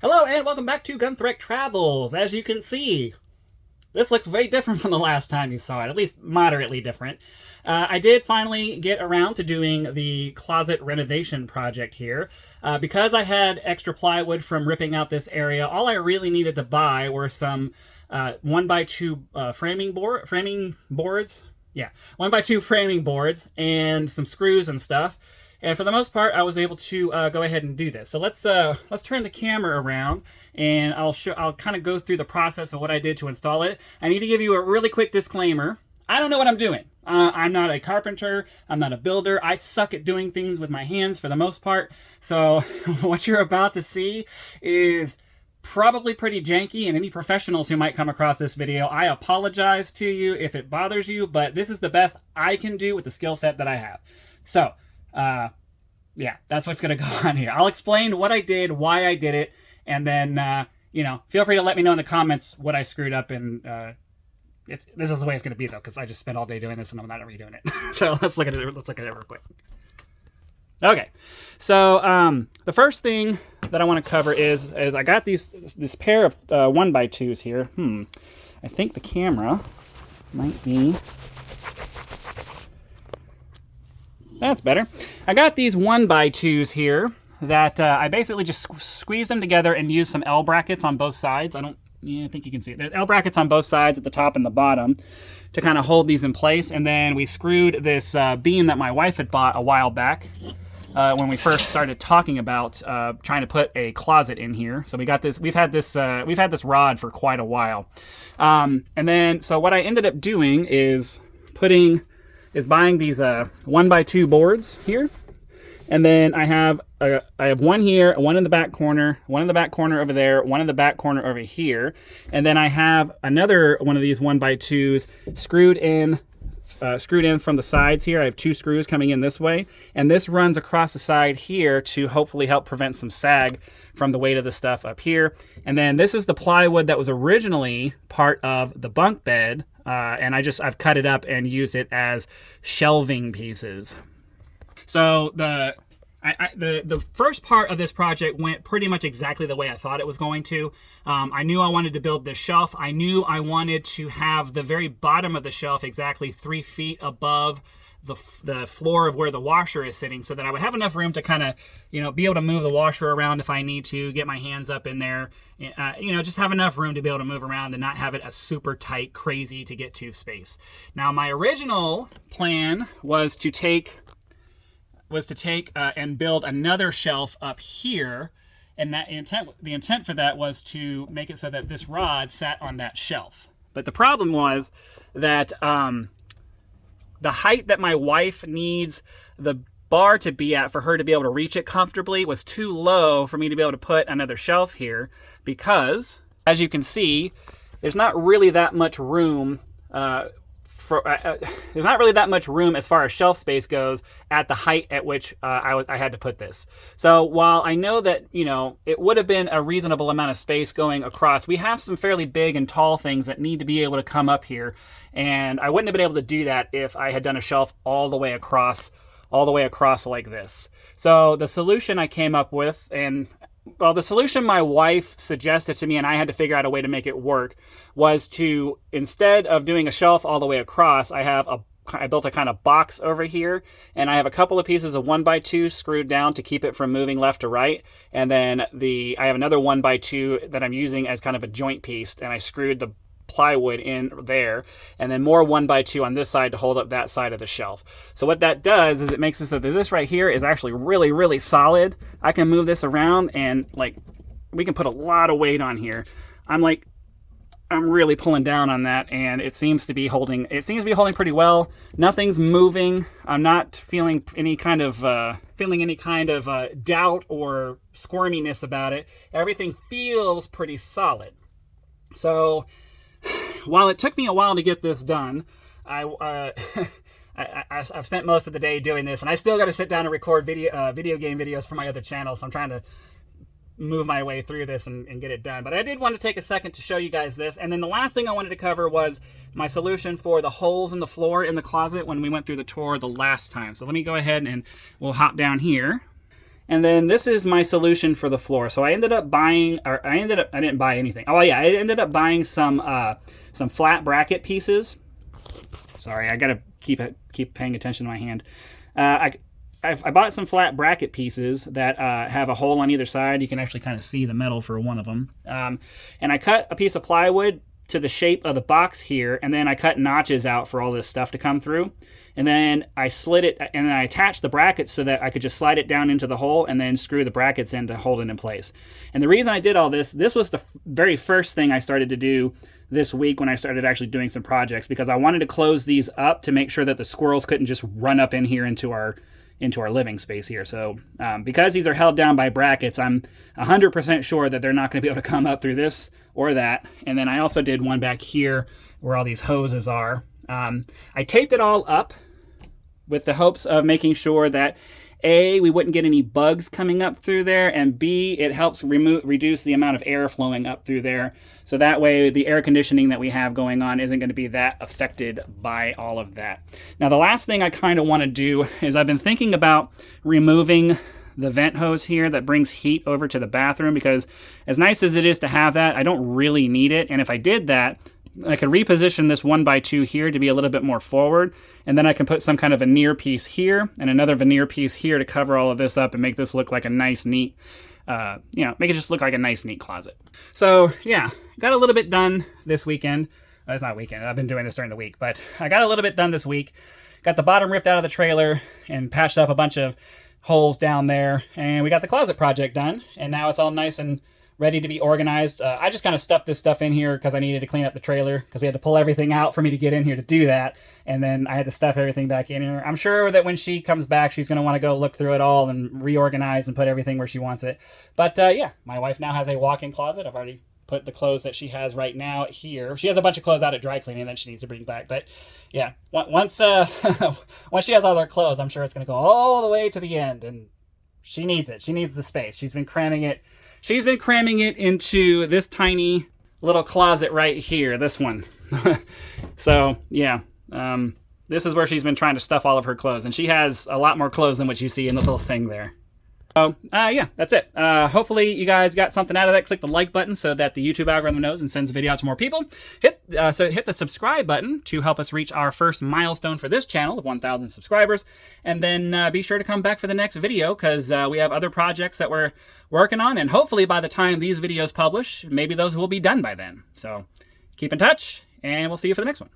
Hello and welcome back to Gunthreck Travels. As you can see, this looks very different from the last time you saw it, at least moderately different. I did finally get around to doing the closet renovation project here. Because I had extra plywood from ripping out this area, all I really needed to buy were some 1x2 framing boards. Yeah, 1x2 framing boards and some screws and stuff. And for the most part, I was able to go ahead and do this. So let's turn the camera around, and I'll kind of go through the process of what I did to install it. I need to give you a really quick disclaimer. I don't know what I'm doing. I'm not a carpenter. I'm not a builder. I suck at doing things with my hands for the most part. So what you're about to see is probably pretty janky, and any professionals who might come across this video, I apologize to you if it bothers you, but this is the best I can do with the skill set that I have. So yeah, that's what's going to go on here. I'll explain what I did, why I did it, and then, feel free to let me know in the comments what I screwed up, and this is the way it's going to be, though, because I just spent all day doing this, and I'm not redoing it. So let's look at it real quick. Okay, so the first thing that I want to cover is I got this pair of 1x2s here. I think the camera might be... That's better. I got these 1x2s here that I basically just squeezed them together and used some L brackets on both sides. I think you can see it. There's L brackets on both sides at the top and the bottom to kind of hold these in place. And then we screwed this beam that my wife had bought a while back when we first started talking about trying to put a closet in here. So we got this. We've had this rod for quite a while. And then so what I ended up doing is buying these 1x2 boards here, and then I have one here, one in the back corner, one in the back corner over there, one in the back corner over here, and then I have another one of these 1x2s screwed in from the sides here. I have two screws coming in this way, and this runs across the side here to hopefully help prevent some sag from the weight of the stuff up here. And then this is the plywood that was originally part of the bunk bed, and I've cut it up and used it as shelving pieces. So the first part of this project went pretty much exactly the way I thought it was going to. I knew I wanted to build this shelf. I knew I wanted to have the very bottom of the shelf exactly 3 feet above the floor of where the washer is sitting, so that I would have enough room to kind of, be able to move the washer around if I need to, get my hands up in there, just have enough room to be able to move around and not have it a super tight, crazy to get to space. Now, my original plan was to take and build another shelf up here, and the intent for that was to make it so that this rod sat on that shelf. But the problem was that the height that my wife needs the bar to be at for her to be able to reach it comfortably was too low for me to be able to put another shelf here, because, as you can see, there's not really that much room there's not really that much room as far as shelf space goes at the height at which I had to put this. So while I know that, it would have been a reasonable amount of space going across, we have some fairly big and tall things that need to be able to come up here. And I wouldn't have been able to do that if I had done a shelf all the way across like this. So the solution I came up with, the solution my wife suggested to me, and I had to figure out a way to make it work, was to, instead of doing a shelf all the way across, I built a kind of box over here, and I have a couple of pieces of 1x2 screwed down to keep it from moving left to right, and then I have another 1x2 that I'm using as kind of a joint piece, and I screwed the plywood in there, and then more 1x2 on this side to hold up that side of the shelf. So what that does is it makes it so that this right here is actually really, really solid. I can move this around, and we can put a lot of weight on here. I'm really pulling down on that, and it seems to be holding pretty well. Nothing's moving. I'm not feeling any kind of doubt or squirminess about it. Everything feels pretty solid. So while it took me a while to get this done, I've spent most of the day doing this, and I still got to sit down and record video game videos for my other channel, so I'm trying to move my way through this and get it done. But I did want to take a second to show you guys this. And then the last thing I wanted to cover was my solution for the holes in the floor in the closet when we went through the tour the last time. So let me go ahead and we'll hop down here. And then this is my solution for the floor. So I ended up buying, or I didn't buy anything. Oh yeah, I ended up buying some flat pieces. Sorry, I gotta keep paying attention to my hand. I bought some flat bracket pieces that have a hole on either side. You can actually kind of see the metal for one of them. And I cut a piece of plywood to the shape of the box here, and then I cut notches out for all this stuff to come through. And then I slid it, and then I attached the brackets so that I could just slide it down into the hole and then screw the brackets in to hold it in place. And the reason I did all this was the very first thing I started to do this week when I started actually doing some projects, because I wanted to close these up to make sure that the squirrels couldn't just run up in here into our living space here. So because these are held down by brackets, I'm 100% sure that they're not going to be able to come up through this or that. And then I also did one back here where all these hoses are. I taped it all up with the hopes of making sure that A, we wouldn't get any bugs coming up through there, and B, it helps reduce the amount of air flowing up through there. So that way the air conditioning that we have going on isn't going to be that affected by all of that. Now the last thing I kind of want to do is I've been thinking about removing the vent hose here that brings heat over to the bathroom, because as nice as it is to have that, I don't really need it. And if I did that, I could reposition this 1x2 here to be a little bit more forward, and then I can put some kind of veneer piece here and another veneer piece here to cover all of this up and make this look like a nice, neat, make it just look like a nice, neat closet. So yeah, got a little bit done this weekend. It's not weekend, I've been doing this during the week, but I got a little bit done this week. Got the bottom ripped out of the trailer and patched up a bunch of holes down there, and we got the closet project done, and now it's all nice and ready to be organized. I just kind of stuffed this stuff in here because I needed to clean up the trailer, because we had to pull everything out for me to get in here to do that, and then I had to stuff everything back in here. I'm sure that when she comes back, she's going to want to go look through it all and reorganize and put everything where she wants it. But yeah, my wife now has a walk-in closet. I've already put the clothes that she has right now here. She has a bunch of clothes out at dry cleaning that she needs to bring back. But yeah, once she has all her clothes, I'm sure it's going to go all the way to the end, and she needs it. She needs the space. She's been cramming it into this tiny little closet right here, this one. So yeah, this is where she's been trying to stuff all of her clothes, and she has a lot more clothes than what you see in the little thing there. So yeah, that's it. Hopefully you guys got something out of that. Click the like button so that the YouTube algorithm knows and sends the video out to more people. Hit the subscribe button to help us reach our first milestone for this channel of 1,000 subscribers. And then be sure to come back for the next video, because we have other projects that we're working on. And hopefully by the time these videos publish, maybe those will be done by then. So keep in touch, and we'll see you for the next one.